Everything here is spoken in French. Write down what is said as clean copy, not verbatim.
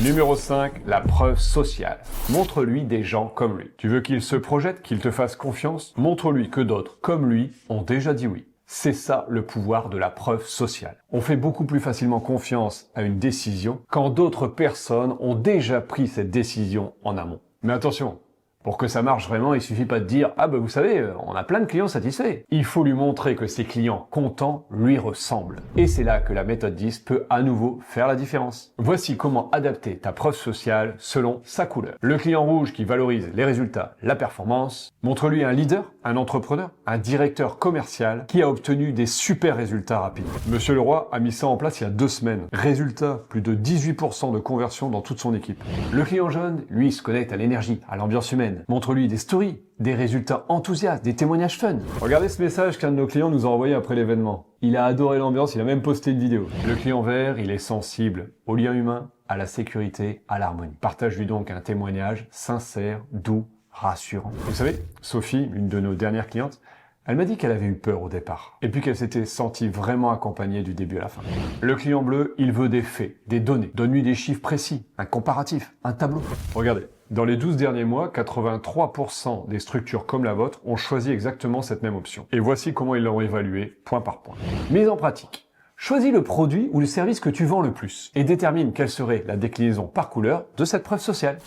Numéro 5, la preuve sociale. Montre-lui des gens comme lui. Tu veux qu'il se projette, qu'il te fasse confiance? Montre-lui que d'autres, comme lui, ont déjà dit oui. C'est ça le pouvoir de la preuve sociale. On fait beaucoup plus facilement confiance à une décision quand d'autres personnes ont déjà pris cette décision en amont. Mais attention, pour que ça marche vraiment, il suffit pas de dire « Ah ben vous savez, on a plein de clients satisfaits ». Il faut lui montrer que ses clients contents lui ressemblent. Et c'est là que la méthode 10 peut à nouveau faire la différence. Voici comment adapter ta preuve sociale selon sa couleur. Le client rouge qui valorise les résultats, la performance. Montre-lui un leader, un entrepreneur, un directeur commercial qui a obtenu des super résultats rapides. Monsieur Leroy a mis ça en place il y a 2 semaines. Résultat, plus de 18% de conversion dans toute son équipe. Le client jaune, lui, se connecte à l'énergie, à l'ambiance humaine. Montre-lui des stories, des résultats enthousiastes, des témoignages fun. Regardez ce message qu'un de nos clients nous a envoyé après l'événement. Il a adoré l'ambiance, il a même posté une vidéo. Le client vert, il est sensible au lien humain, à la sécurité, à l'harmonie. Partage-lui donc un témoignage sincère, doux, rassurant. Vous savez, Sophie, une de nos dernières clientes, elle m'a dit qu'elle avait eu peur au départ, et puis qu'elle s'était sentie vraiment accompagnée du début à la fin. Le client bleu, il veut des faits, des données. Donne-lui des chiffres précis, un comparatif, un tableau. Regardez, dans les 12 derniers mois, 83% des structures comme la vôtre ont choisi exactement cette même option. Et voici comment ils l'ont évalué, point par point. Mise en pratique. Choisis le produit ou le service que tu vends le plus, et détermine quelle serait la déclinaison par couleur de cette preuve sociale.